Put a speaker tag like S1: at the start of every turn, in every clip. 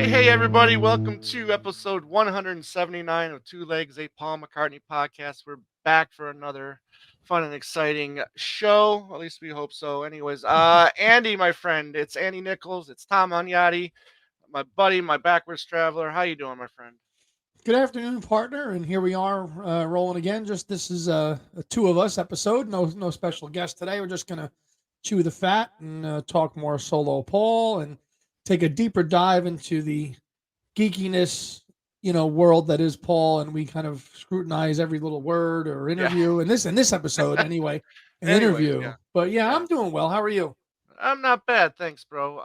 S1: Hey, everybody. Welcome to episode 179 of Two Legs, a Paul McCartney podcast. We're back for another fun and exciting show. At least we hope so. Anyways, Andy, my friend, it's Andy Nichols. It's Tom Agnotti, my buddy, my backwards traveler. How you doing, my friend?
S2: Good afternoon, partner, and here we are rolling again. Just this is a two of us episode. No special guest today. We're just gonna chew the fat and talk more solo Paul and take a deeper dive into the geekiness, world that is Paul, and we kind of scrutinize every little word or
S1: Yeah.
S2: interview in this episode anyway, an
S1: Anyways,
S2: interview.
S1: yeah,
S2: But yeah,
S1: yeah.
S2: I'm doing well. How are you?
S1: I'm not bad, thanks, bro.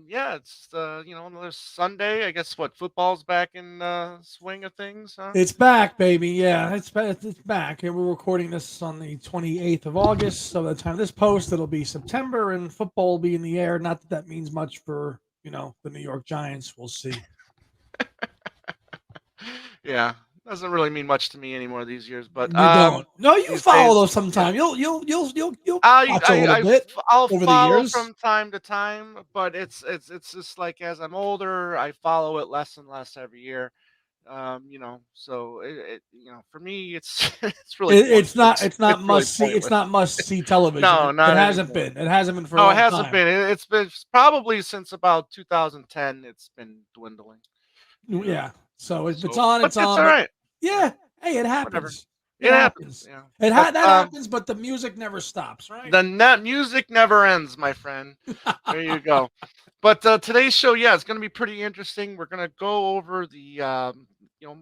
S1: Yeah, it's another Sunday. I guess what football's back in swing of things, huh?
S2: It's back, baby. Yeah, it's back. And we're recording this on the 28th of August. So by the time of this post, it'll be September, and football will be in the air. Not that that means much for the New York Giants. We'll see.
S1: Yeah, doesn't really mean much to me anymore these years, but
S2: You don't? No, you
S1: these
S2: follow
S1: days,
S2: those
S1: yeah.
S2: sometime. You'll
S1: I
S2: watch a
S1: I
S2: little
S1: I
S2: bit
S1: I'll
S2: over the
S1: follow
S2: years.
S1: from time to time, but it's just like as I'm older, I follow it less and less every year. So for me, it's it's really
S2: It's not
S1: pointless.
S2: it's not
S1: It's really
S2: must see. It's
S1: pointless.
S2: not must see television.
S1: No,
S2: It
S1: not
S2: hasn't
S1: anymore.
S2: been. It hasn't been for a
S1: No, it
S2: long
S1: hasn't
S2: time.
S1: been. It's been probably since about 2010. It's been dwindling. You know.
S2: Yeah. So if it's
S1: So,
S2: on,
S1: but
S2: it's
S1: it's
S2: on.
S1: all
S2: But
S1: right. Yeah,
S2: yeah, hey, it
S1: whatever.
S2: happens. It
S1: It happens.
S2: happens.
S1: Yeah. But
S2: That happens, but the music never stops, right?
S1: the net music never ends, my friend. There you go. But today's show, yeah, it's going to be pretty interesting. We're going to go over the,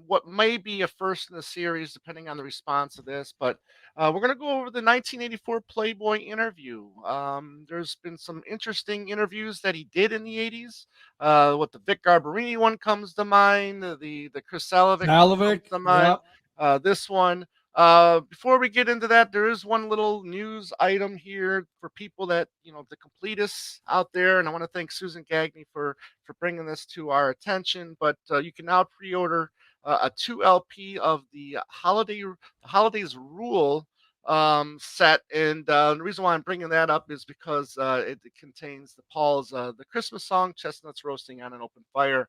S1: what may be a first in the series, depending on the response of this. But we're going to go over the 1984 Playboy interview. There's been some interesting interviews that he did in the 80s. What the Vic Garbarini one comes to mind, the Chris Salavic one comes
S2: Salivik,
S1: to mind.
S2: yep.
S1: This one. Before we get into that, there is one little news item here for people that the completists out there, and I want to thank Susan Gagney for bringing this to our attention. But you can now pre-order a 2 LP of the holidays rule set, and the reason why I'm bringing that up is because it contains the Paul's the Christmas song "Chestnuts Roasting on an Open Fire."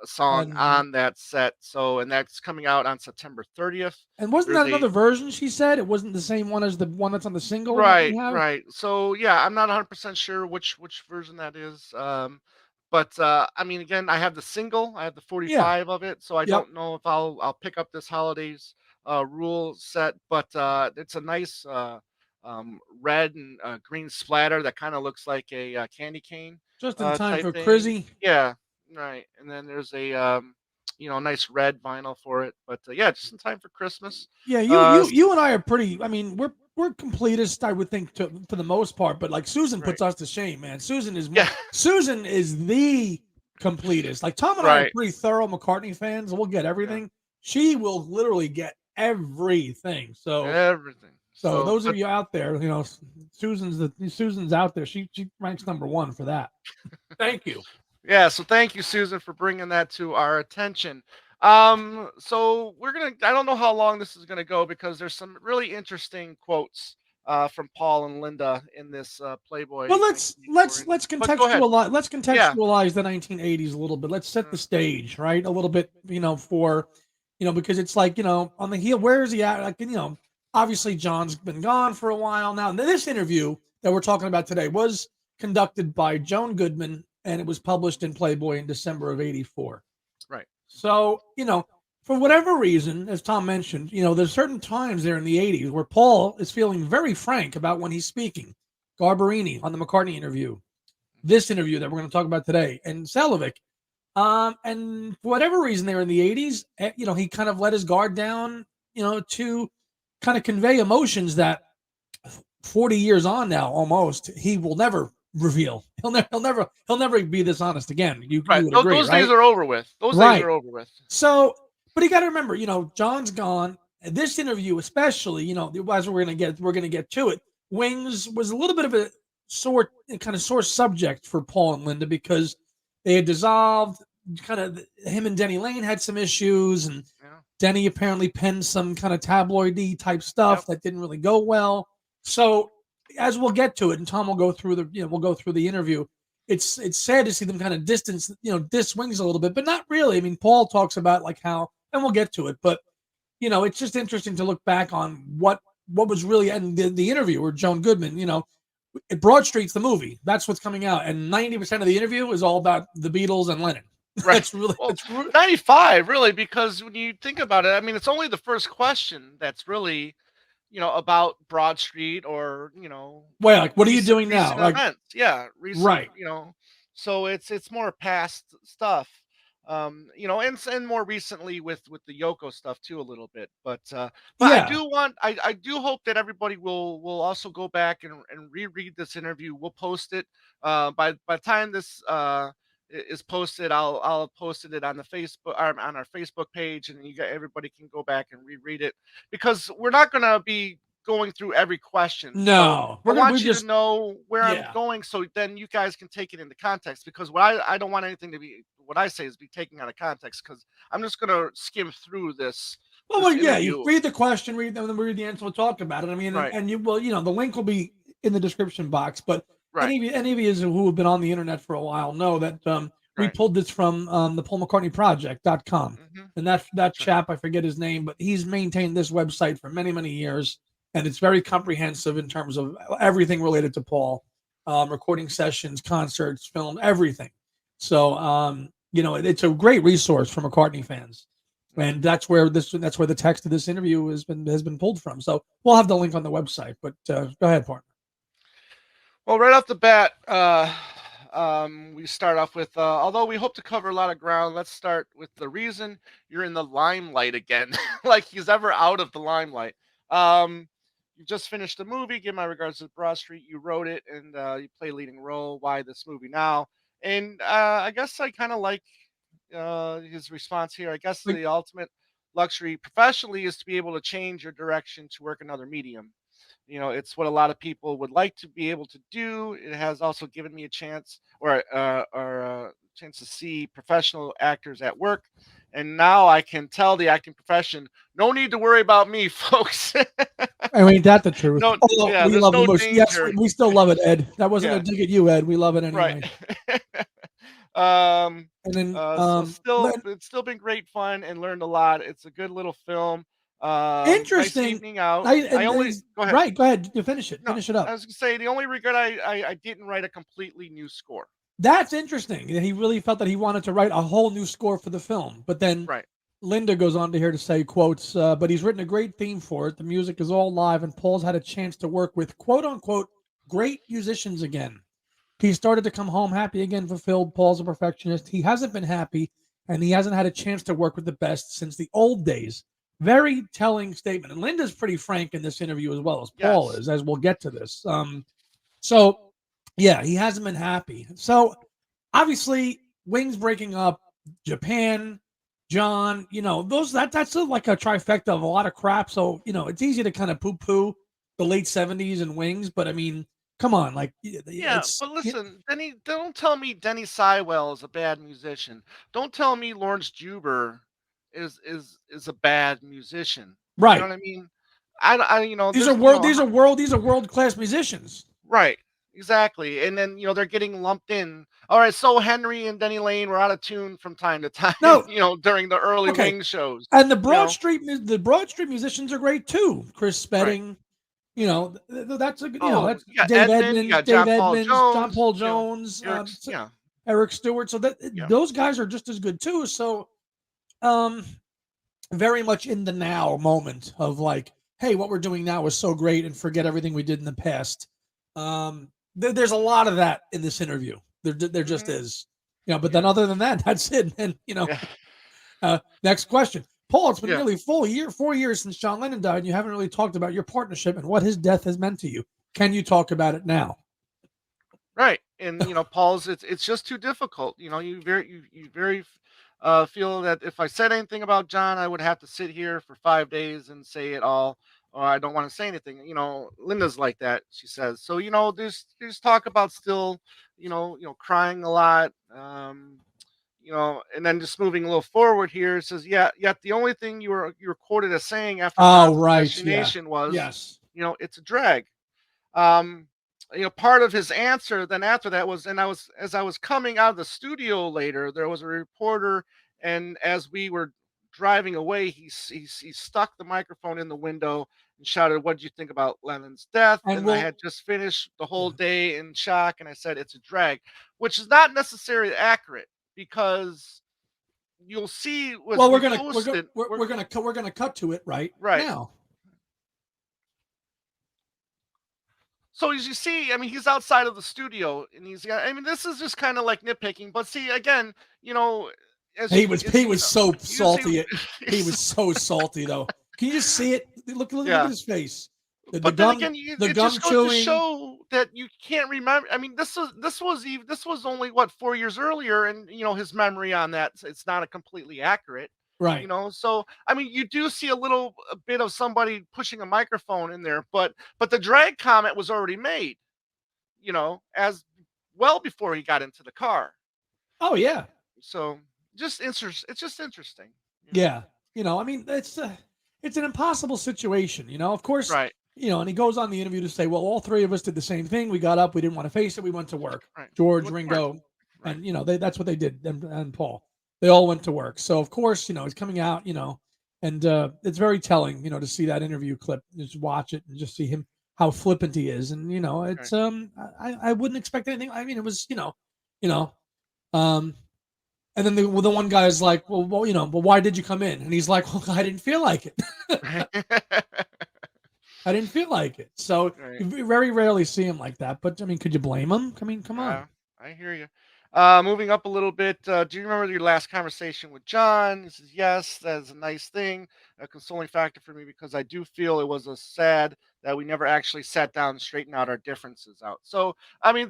S1: Song
S2: And
S1: on that set. So, and that's coming out on September 30th.
S2: and wasn't
S1: There's
S2: that
S1: a
S2: another version? She said it wasn't the same one as the one that's on the single that we
S1: right,
S2: have.
S1: right. So, yeah, I'm not 100% sure which version that is. But I mean, again, I have the single, I have the
S2: Yeah.
S1: 45 of it, so I
S2: Yep.
S1: don't know if I'll pick up this holidays rule set, but it's a nice red and green splatter that kind of looks like a candy cane
S2: Just in time
S1: type
S2: for
S1: thing.
S2: Crizzy.
S1: Yeah, right. And then there's a nice red vinyl for it, but yeah, just in time for Christmas.
S2: Yeah, you
S1: Uh,
S2: you
S1: s-
S2: you and I are pretty. I mean, we're completists, I would think, for the most part. But like Susan
S1: right.
S2: puts us to shame, man.
S1: Yeah,
S2: Susan is the completist. Like Tom and I are
S1: right.
S2: pretty thorough McCartney fans. We'll get
S1: Yeah,
S2: everything. She will literally get everything.
S1: everything.
S2: So
S1: So,
S2: those of
S1: but
S2: you out there, Susan's out there. She ranks number one for that. Thank you.
S1: yeah, so thank you, Susan, for bringing that to our attention. So I don't know how long this is gonna go because there's some really interesting quotes from Paul and Linda in this
S2: Well,
S1: Playboy
S2: let's
S1: 1984
S2: let's let's
S1: interview. But go ahead. Yeah.
S2: contextualize the 1980s a little bit. Let's set the
S1: uh,
S2: stage, right? A little bit, for because it's like, on the heel, where is he at? Like, obviously John's been gone for a while now. And this interview that we're talking about today was conducted by Joan Goodman, and it was published in Playboy in December of 84.
S1: right.
S2: So, for whatever reason, as Tom mentioned, there's certain times there in the 80s where Paul is feeling very frank about when he's speaking. Garbarini on the McCartney interview, this interview that we're going to talk about today, and Salavic. And for whatever reason, there in the 80s, he kind of let his guard down, to kind of convey emotions that 40 years on now, almost, he will never reveal. He'll never be this honest again. You
S1: Right.
S2: would agree,
S1: Those days
S2: right?
S1: are over with. Those days
S2: Right.
S1: are over with.
S2: So, but you got to remember, John's gone. And this interview, especially, as we're gonna get to it. Wings was a little bit of a sore subject for Paul and Linda because they had dissolved. Kind of him and Denny Lane had some issues, and
S1: Yeah.
S2: Denny apparently penned some kind of tabloidy type
S1: Yep.
S2: stuff that didn't really go well. So, as we'll get to it, and Tom will go through the interview. it's sad to see them kind of distance, diss Wings a little bit, but not really. I mean, Paul talks about like how, and we'll get to it, but it's just interesting to look back on what was really, and the interviewer, Joan Goodman, Broad Street's the movie. That's what's coming out, and 90% of the interview is all about the Beatles and Lennon.
S1: Right.
S2: That's really
S1: Well,
S2: that's
S1: 95, really, because when you think about it, I mean, it's only the first question that's really, about Broad Street or,
S2: well, like, what are you
S1: recent
S2: doing now?
S1: recent
S2: Like,
S1: events. Yeah, recent,
S2: right?
S1: so it's more past stuff. And more recently with the Yoko stuff too a little bit. But
S2: Yeah.
S1: I do hope that everybody will also go back and reread this interview. We'll post it by the time this is posted. I'll have posted it on the Facebook on our Facebook page, and everybody can go back and reread it, because we're not gonna be going through every question. So
S2: No,
S1: I
S2: we
S1: want you to
S2: just
S1: know where I'm
S2: yeah.
S1: going, so then you guys can take it into context. Because I don't want anything to be, what I say is, be taken out of context, because I'm just gonna skim through this
S2: Yeah, you
S1: interview.
S2: read the question, read them, then read the answer. We'll talk about it. I mean, and,
S1: Right,
S2: and you will, the link will be in the description box. But
S1: right,
S2: any of you who have been on the internet for a while know that we
S1: right.
S2: pulled this from the Paul McCartney Project.com.
S1: Hmm.
S2: And that
S1: That's right.
S2: chap, I forget his name, but he's maintained this website for many, many years. And it's very comprehensive in terms of everything related to Paul, recording sessions, concerts, film, everything. So, it's a great resource for McCartney fans,
S1: Hmm.
S2: and that's where the text of this interview has been pulled from. So we'll have the link on the website. But go ahead, partner.
S1: Well, right off the bat, we start off with, although we hope to cover a lot of ground, let's start with the reason you're in the limelight again, like he's ever out of the limelight. You just finished the movie. Give my regards to Broad Street. You wrote it, and you play a leading role. Why this movie now? And I guess I kind of like his response here. I guess
S2: Like,
S1: the ultimate luxury professionally is to be able to change your direction to work another medium. It's what a lot of people would like to be able to do. It has also given me a chance, or chance to see professional actors at work, and now I can tell the acting profession, no need to worry about me, folks.
S2: ain't that the truth?
S1: No,
S2: Although
S1: yeah,
S2: we
S1: there's
S2: love the
S1: no
S2: most. Yes,
S1: danger.
S2: we still love it, Ed. That wasn't a
S1: Yeah,
S2: dig at you, Ed. We love it
S1: right.
S2: anyway.
S1: um,
S2: And then
S1: so still,
S2: Len,
S1: it's still been great fun and learned a lot. It's a good little film. Nice
S2: interesting.
S1: evening out.
S2: I
S1: I
S2: and
S1: only
S2: is
S1: Go ahead.
S2: right. Go ahead. You finish it.
S1: No,
S2: Finish it
S1: I
S2: up.
S1: was gonna say the only regret, I didn't write a completely new score.
S2: That's interesting. He really felt that he wanted to write a whole new score for the film, but then
S1: Right.
S2: Linda goes on to here to say, quotes, but he's written a great theme for it. The music is all live, and Paul's had a chance to work with, quote unquote, great musicians again. He started to come home happy again, fulfilled. Paul's a perfectionist. He hasn't been happy, and he hasn't had a chance to work with the best since the old days. Very telling statement. And Linda's pretty frank in this interview as well as Paul
S1: Yes.
S2: is, as we'll get to this. So, yeah, he hasn't been happy. So, obviously, Wings breaking up, Japan, John, that's like a trifecta of a lot of crap. So it's easy to kind of poo poo the late '70s and Wings, but I mean, come on, like
S1: Yeah,
S2: it's
S1: but listen, Denny, don't tell me Denny Sywell is a bad musician. Don't tell me Lawrence Juber is a bad musician. You know
S2: right.
S1: what I mean? I
S2: These are
S1: there's
S2: world class musicians.
S1: right, exactly. And then they're getting lumped in. All right, so Henry and Denny Lane were out of tune from time to time.
S2: No,
S1: During the early
S2: okay,
S1: Wing shows.
S2: and
S1: You know,
S2: The Broad Street musicians are great too. Chris
S1: right.
S2: Spedding,
S1: Hmm.
S2: that's a
S1: Oh,
S2: that's
S1: you got Edmund, you got
S2: Dave
S1: John Paul
S2: Edmonds, John
S1: Jones.
S2: Paul Jones,
S1: Eric's, yeah,
S2: Eric Stewart. So that
S1: yeah.
S2: those guys are just as good too. So um, very much in the now moment of like, hey, what we're doing now is so great, and forget everything we did in the past. There's a lot of that in this interview. There just
S1: Hmm.
S2: is. But then
S1: Yeah,
S2: other than that, that's it. And
S1: yeah,
S2: next question. Paul, it's been
S1: yeah.
S2: nearly 4 years since John Lennon died, and you haven't really talked about your partnership and what his death has meant to you. Can you talk about it now?
S1: Right. And Paul's, it's just too difficult. You very feel that if I said anything about John, I would have to sit here for 5 days and say it all, or I don't want to say anything. Linda's like that, she says. So there's talk about still, crying a lot. And then just moving a little forward here, it says, yeah, yet the only thing you were quoted as saying after
S2: Oh,
S1: John's
S2: right. Yeah.
S1: assassination was,
S2: Yes.
S1: it's a drag. Um, part of his answer then after that was, and I was as I was coming out of the studio later, there was a reporter, and as we were driving away, he stuck the microphone in the window and shouted, "What did you think about Lennon's death?"
S2: And
S1: And I
S2: we'll
S1: had just finished the whole
S2: yeah.
S1: day in shock, and I said, "It's a drag," which is not necessarily accurate, because you'll see was
S2: Well,
S1: we posted
S2: we're gonna cut to it right
S1: right.
S2: now.
S1: So as you see, I mean, he's outside of the studio, and I mean, this is just kind of like nitpicking. But see, again, you know,
S2: He was so
S1: you see,
S2: salty. He was so salty though. Can you just see it? Look at
S1: yeah.
S2: his face.
S1: But then again,
S2: The
S1: it
S2: gum
S1: just goes to
S2: chewing.
S1: show that you can't remember. I mean, this was only what 4 years earlier, and his memory on that, it's not a completely accurate.
S2: Right.
S1: So I mean, you do see a bit of somebody pushing a microphone in there, but the drag comment was already made. As well before he got into the car.
S2: Oh yeah.
S1: So it's just interesting.
S2: Yeah. I mean, it's an impossible situation. Of course.
S1: Right,
S2: And he goes on the interview to say, well, all three of us did the same thing. We got up. We didn't want to face it. We went to work.
S1: right. It
S2: George,
S1: went to work.
S2: Ringo,
S1: Right,
S2: and that's what they did. And Paul, they all went to work. So of course, he's coming out. And it's very telling. To see that interview clip, just watch it and just see him how flippant he is. And
S1: right.
S2: it's I wouldn't expect anything. I mean, it was you know um and then the one guy is like, well, but why did you come in? And he's like, well, I didn't feel like it.
S1: Right.
S2: I didn't feel like it. So
S1: Right.
S2: you very rarely see him like that. But I mean, could you blame him? I mean, come on.
S1: I hear you. Moving up a little bit, do you remember your last conversation with John? He says, yes, that's a nice thing, a consoling factor for me, because I do feel it was a sad that we never actually sat down and straightened out our differences out. So, I mean,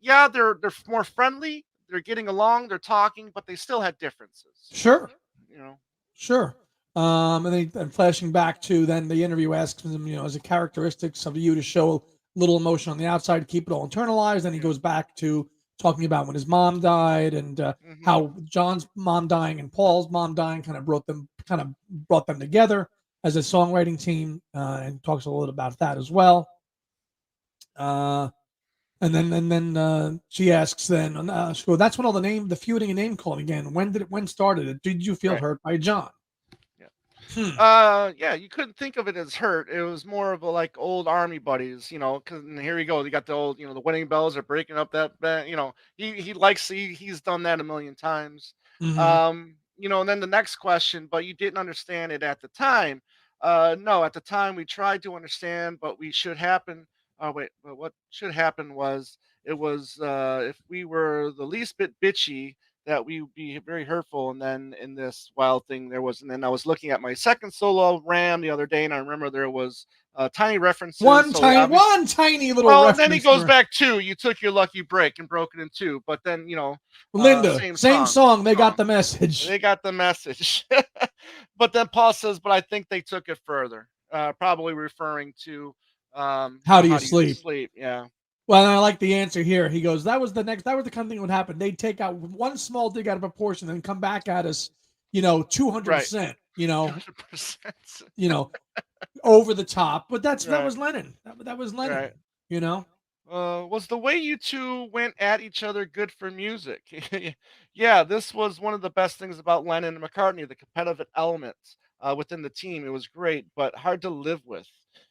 S1: yeah, they're more friendly, they're getting along, they're talking, but they still had differences.
S2: Sure,
S1: You know,
S2: sure. And flashing back to then the interview asks him, as a characteristics of you to show little emotion on the outside, to keep it all internalized. Then he
S1: yeah.
S2: goes back to talking about when his mom died and
S1: Hmm.
S2: how John's mom dying and Paul's mom dying kind of brought them together as a songwriting team, and talks a little about that as well. Uh, and then she asks, then she goes, that's when all the feuding and name calling again. When started it? Did you feel
S1: Right.
S2: hurt by John?
S1: Yeah.
S2: Hmm.
S1: Yeah, you couldn't think of it as hurt. It was more of a like old army buddies, because here we go. You got the old, the wedding bells are breaking up that band. He's done that a million times.
S2: Mm-hmm.
S1: And then the next question, but you didn't understand it at the time. No, at the time we tried to understand, but we should happen. Oh wait, but what should happen was it was if we were the least bit bitchy, that we would be very hurtful. And then in this wild thing, and then I was looking at my second solo RAM the other day, and I remember there was tiny references. So obviously,
S2: One tiny little
S1: well, and then he
S2: reference
S1: goes
S2: there.
S1: back to, you took your lucky break and broke it in two. But then,
S2: Linda,
S1: same
S2: same
S1: song,
S2: song. They got the message.
S1: they got the message. But then Paul says, but I think they took it further, probably referring to,
S2: How do you
S1: how do you
S2: sleep?
S1: sleep? Yeah.
S2: Well, and I like the answer here. He goes, that was the kind of thing that would happen. They'd take out one small dig out of proportion and come back at us,
S1: Right.
S2: 200%,
S1: 200%.
S2: you know, over the top. But that
S1: Right.
S2: was Lennon. That was Lennon,
S1: Right.
S2: you know?
S1: Was the way you two went at each other good for music? Yeah, this was one of the best things about Lennon and McCartney, the competitive elements within the team. It was great, but hard to live with.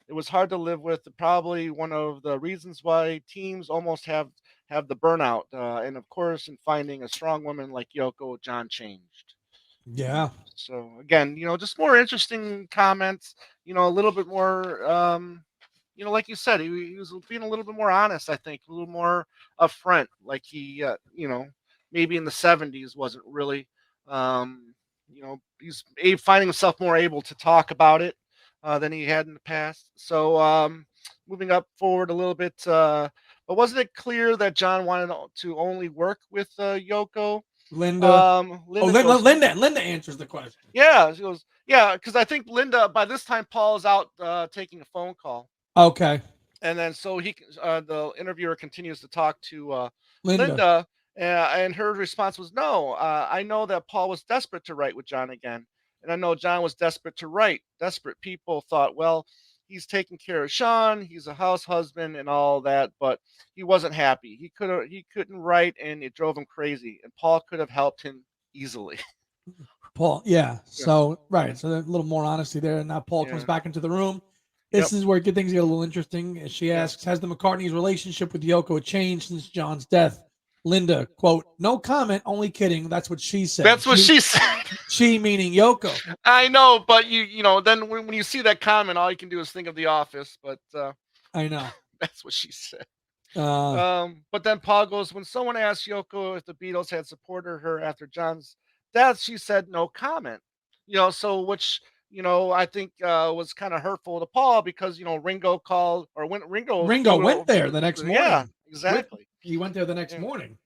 S1: It was hard to live with. Probably one of the reasons why teams almost have the burnout. And of course, in finding a strong woman like Yoko, John changed.
S2: Yeah.
S1: So again, just more interesting comments. A little bit more. Like you said, he was being a little bit more honest. I think a little more upfront. Like he, maybe in the '70s wasn't really. He's finding himself more able to talk about it than he had in the past. So moving up forward a little bit. But wasn't it clear that John wanted to only work with Yoko?
S2: Linda. Oh,
S1: Linda goes,
S2: Linda answers the question.
S1: yeah. She goes, yeah, because I think Linda, by this time, Paul is out taking a phone call.
S2: Okay.
S1: And then so the interviewer continues to talk to
S2: Linda.
S1: Linda, and her response was, no, I know that Paul was desperate to write with John again. And I know John was desperate to write. Desperate people thought, well, he's taking care of Sean, he's a house husband and all that, but he wasn't happy. He couldn't write, and it drove him crazy. And Paul could have helped him easily.
S2: Paul, yeah.
S1: Yeah,
S2: So right, so a little more honesty there. And now Paul comes
S1: yeah,
S2: back into the room. This
S1: yep,
S2: is where things get a little interesting. She
S1: yeah.
S2: asks, "Has the McCartney's relationship with Yoko changed since John's death?" Linda, quote, "No comment. Only kidding." That's what she said.
S1: That's what she said.
S2: She meaning Yoko.
S1: I know, but then when you see that comment, all you can do is think of The Office. But
S2: I know.
S1: that's what she said.
S2: Uh,
S1: But then Paul goes, when someone asked Yoko if the Beatles had supported her after John's death, she said no comment. So which I think was kind of hurtful to Paul because Ringo called or when Ringo
S2: Ringo
S1: flew
S2: went
S1: over.
S2: there the next
S1: Yeah,
S2: morning. With
S1: exactly.
S2: he went there the next
S1: Yeah.
S2: morning.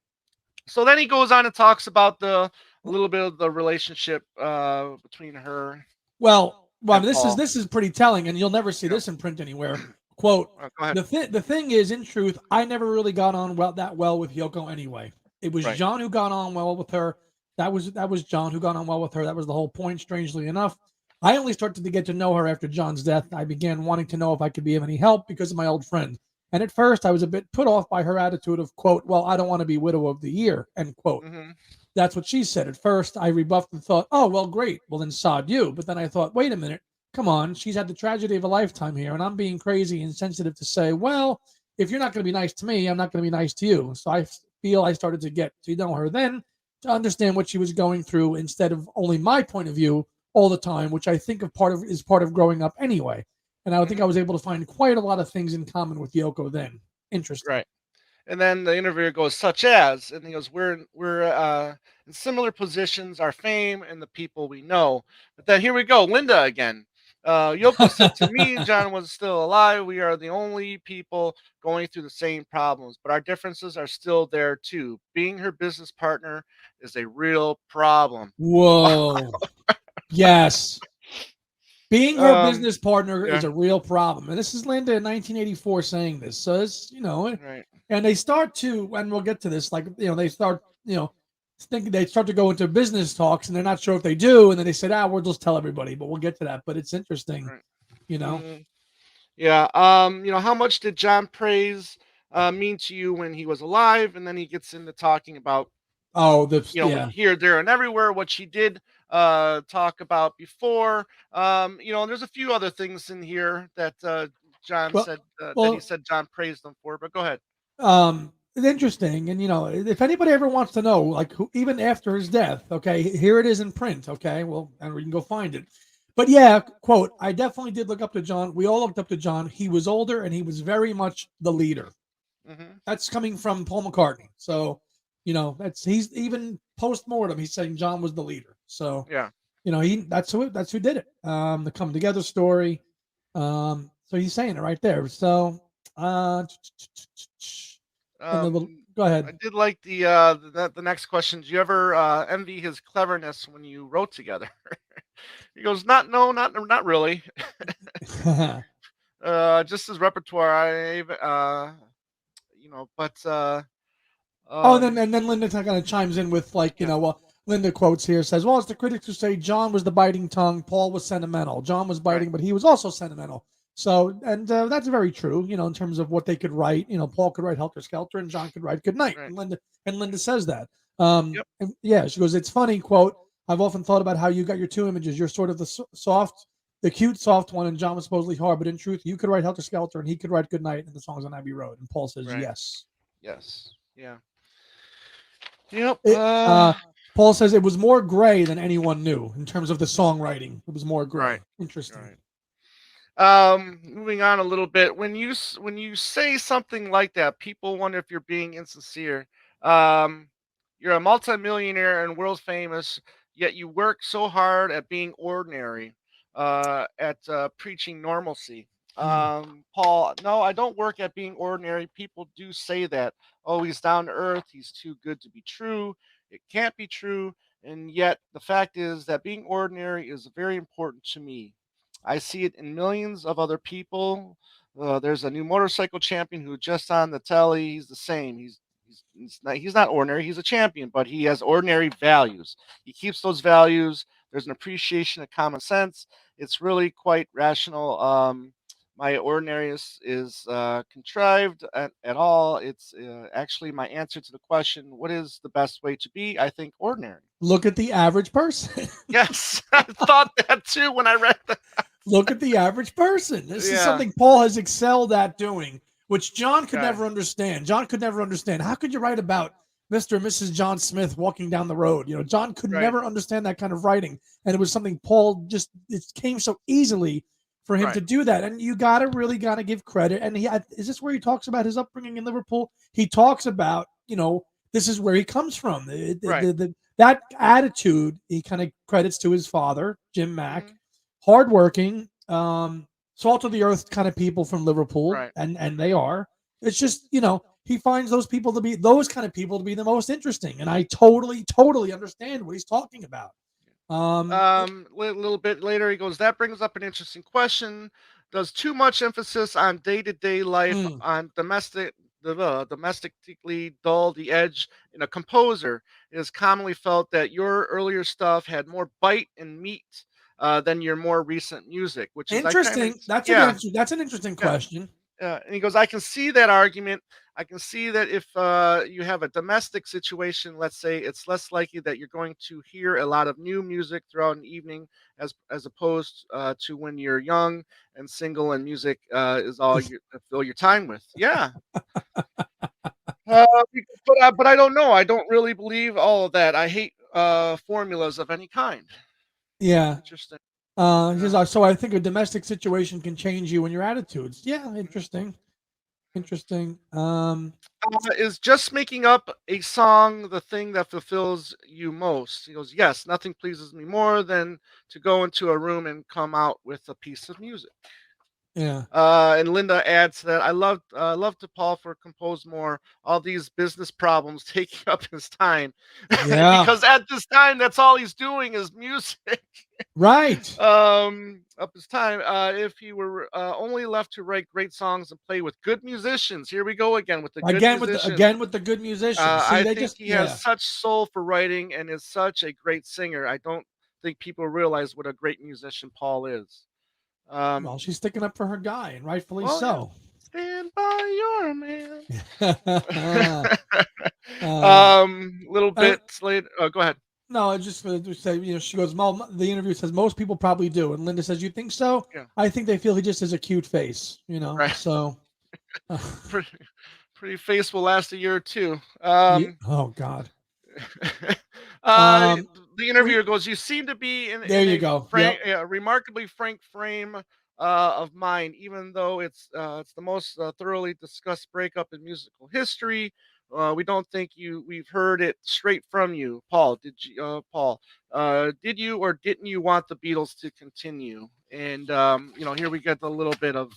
S1: So then he goes on and talks about the a little bit of the relationship between her
S2: Well, I
S1: and
S2: mean, this is
S1: Paul.
S2: this is pretty telling, and you'll never see
S1: Yeah.
S2: this in print anywhere. Quote:
S1: Go ahead.
S2: the thing is, in truth, I never really got on that well with Yoko anyway. It was
S1: Right.
S2: John who got on well with her. That was John who got on well with her. That was the whole point. Strangely enough, I only started to get to know her after John's death. I began wanting to know if I could be of any help because of my old friend. And at first, I was a bit put off by her attitude of quote, "Well, I don't want to be widow of the year," end quote.
S1: Hmm.
S2: That's what she said. At first, I rebuffed and thought, "Oh, well, great. Well, then sod you." But then I thought, wait a minute. Come on. She's had the tragedy of a lifetime here, and I'm being crazy and sensitive to say, well, if you're not going to be nice to me, I'm not going to be nice to you. So I feel I started to get to know her then to understand what she was going through instead of only my point of view all the time, which I think of part of growing up anyway. And I think I
S1: Hmm.
S2: was able to find quite a lot of things in common with Yoko then. Interesting.
S1: Right. And then the interviewer goes, such as, and he goes, we're in similar positions, our fame and the people we know. But then here we go, Linda again. Yoko said to me, John was still alive. We are the only people going through the same problems, but our differences are still there too. Being her business partner is a real problem.
S2: Whoa. Yes. Being her
S1: um,
S2: business partner is
S1: yeah,
S2: a real problem. And this is Linda in 1984 saying this. So
S1: right.
S2: and they start to, and we'll get to this, like, they start, thinking they start to go into business talks and they're not sure if they do. And then they said, we'll just tell everybody, but we'll get to that. But it's interesting,
S1: Right.
S2: you know.
S1: Mhm. Yeah. How much did John Praise mean to you when he was alive? And then he gets into talking about,
S2: Oh, yeah.
S1: here, there, and everywhere, what she did talk about before. And there's a few other things in here that John
S2: Well,
S1: said that he
S2: well,
S1: said John praised them for. But go ahead.
S2: it's interesting. And, if anybody ever wants to know, like, even after his death, okay, here it is in print. Okay. Well, and we can go find it. But yeah, quote, I definitely did look up to John. We all looked up to John. He was older and he was very much the leader.
S1: Hmm.
S2: That's coming from Paul McCartney. So, he's even post mortem. He's saying John was the leader. So,
S1: Yeah.
S2: that's who did it. The come together story. So he's saying it right there. So, uh, and the little,
S1: Um,
S2: go
S1: I
S2: ahead.
S1: did like the next question. Did you ever envy his cleverness when you wrote together? He goes, not no, not really. Just his repertoire. But
S2: Oh, and then
S1: um,
S2: and then Linda kind of chimes in with like,
S1: yeah,
S2: well, Linda quotes here says, "Well, it's the critics who say John was the biting tongue, Paul was sentimental. John was
S1: right,
S2: biting, but he was also sentimental." So, and that's very true, in terms of what they could write. Paul could write Helter Skelter, and John could write Good Night,
S1: right,
S2: and Linda says that.
S1: yep,
S2: And yeah, she goes, "It's funny." Quote: "I've often thought about how you got your two images. You're sort of the soft, the cute, soft one, and John was supposedly hard. But in truth, you could write Helter Skelter, and he could write Good Night, and the songs on Abbey Road." And Paul says,
S1: right,
S2: "Yes."
S1: yes, yeah, yep,
S2: It, Paul says it was more gray than anyone knew in terms of the songwriting. It was more
S1: right,
S2: gray. Interesting.
S1: right. Moving on a little bit. When you say something like that, people wonder if you're being insincere. Um, you're a multimillionaire and world famous, yet you work so hard at being ordinary, at preaching normalcy.
S2: Mm.
S1: Paul, no, I don't work at being ordinary. People do say that. Oh, he's down to earth. He's too good to be true. It can't be true. And yet, the fact is that being ordinary is very important to me. I see it in millions of other people. There's a new motorcycle champion who just on the telly. He's the same. He's not ordinary. He's a champion, but he has ordinary values. He keeps those values. There's an appreciation of common sense. It's really quite rational. my ordinariness is contrived at all. It's actually my answer to the question, what is the best way to be? I think ordinary.
S2: Look at the average person.
S1: Yes, I thought that too when I read that.
S2: Look at the average person. This is
S1: Yeah,
S2: something Paul has excelled at doing, which John could
S1: guy.
S2: never understand. John could never understand. How could you write about Mr. and Mrs. John Smith walking down the road? John could
S1: Right,
S2: never understand that kind of writing. And it was something Paul just, it came so easily for him
S1: right.
S2: to do that. And you got to really got to give credit. And is this where he talks about his upbringing in Liverpool? He talks about, this is where he comes from.
S1: Right.
S2: That attitude he kind of credits to his father, Jim Mack,
S1: Mhm.
S2: hardworking, salt of the earth kind of people from Liverpool,
S1: Right.
S2: and they are. It's just he finds those kind of people to be the most interesting, and I totally understand what he's talking about.
S1: Little bit later, he goes, that brings up an interesting question. Does too much emphasis on day-to-day life,
S2: Mm,
S1: on domestically dull the edge in a composer? It is commonly felt that your earlier stuff had more bite and meat than your more recent music, which is I kind of
S2: interesting. That's
S1: yeah,
S2: an interesting
S1: yeah.
S2: question.
S1: And he goes, I can see that argument. I can see that if you have a domestic situation, let's say, it's less likely that you're going to hear a lot of new music throughout an evening, as opposed to when you're young and single and music is all you fill your time with. Yeah. Uh, but I don't know. I don't really believe all of that. I hate formulas of any kind.
S2: Yeah.
S1: Interesting.
S2: He
S1: Yeah.
S2: says, so I think a domestic situation can change you and your attitudes. Yeah,
S1: Mhm.
S2: interesting.
S1: Mhm.
S2: Interesting.
S1: Is just making up a song the thing that fulfills you most? He goes, yes, nothing pleases me more than to go into a room and come out with a piece of music.
S2: Yeah.
S1: And Linda adds that love to Paul for compose more. All these business problems taking up his time,
S2: Yeah.
S1: because at this time that's all he's doing is music.
S2: Right.
S1: Up his time. If he were only left to write great songs and play with good musicians, here we go again with the good musicians.
S2: Again with the good musicians. See,
S1: I
S2: they
S1: think
S2: just
S1: he has
S2: yeah.
S1: such soul for writing and is such a great singer. I don't think people realize what a great musician Paul is.
S2: Well,
S1: Um,
S2: she's sticking up for her guy, and rightfully
S1: well, yeah.
S2: so.
S1: Stand by your man.
S2: uh,
S1: Little
S2: uh,
S1: bit later. Oh, go ahead.
S2: no, I just going to say, she goes, the interview says most people probably do. And Linda says, you think so?
S1: Yeah.
S2: I think they feel he just has a cute face,
S1: Right.
S2: so.
S1: pretty, pretty face will last a year or two.
S2: Yeah. Oh, God.
S1: uh,
S2: Um,
S1: the
S2: we,
S1: interviewer goes, "You seem to be
S2: there
S1: in
S2: you
S1: a
S2: go. Yep.
S1: remarkably frank frame of mind, even though it's the most thoroughly discussed breakup in musical history. We don't think we've heard it straight from you, Paul. Paul? Did you or didn't you want the Beatles to continue?" And here we get a little bit of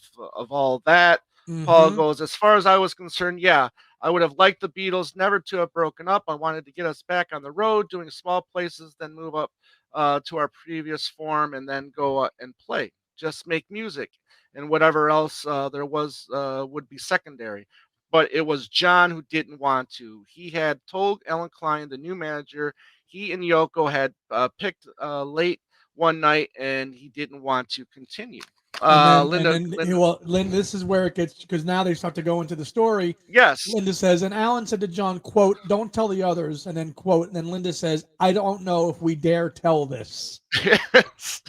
S1: all that. Paul
S2: Mm-hmm.
S1: goes, as far as I was concerned, yeah, I would have liked the Beatles never to have broken up. I wanted to get us back on the road, doing small places, then move up to our previous form, and then go and play. Just make music, and whatever else there was would be secondary. But it was John who didn't want to. He had told Ellen Klein, the new manager, he and Yoko had picked late one night, and he didn't want to continue. Linda,
S2: Well, Linda, this is where it gets, because now they start to go into the story.
S1: yes.
S2: Linda says, and Alan said to John, quote, don't tell the others, and then quote, and then Linda says, I don't know if we dare tell this.
S1: Yes.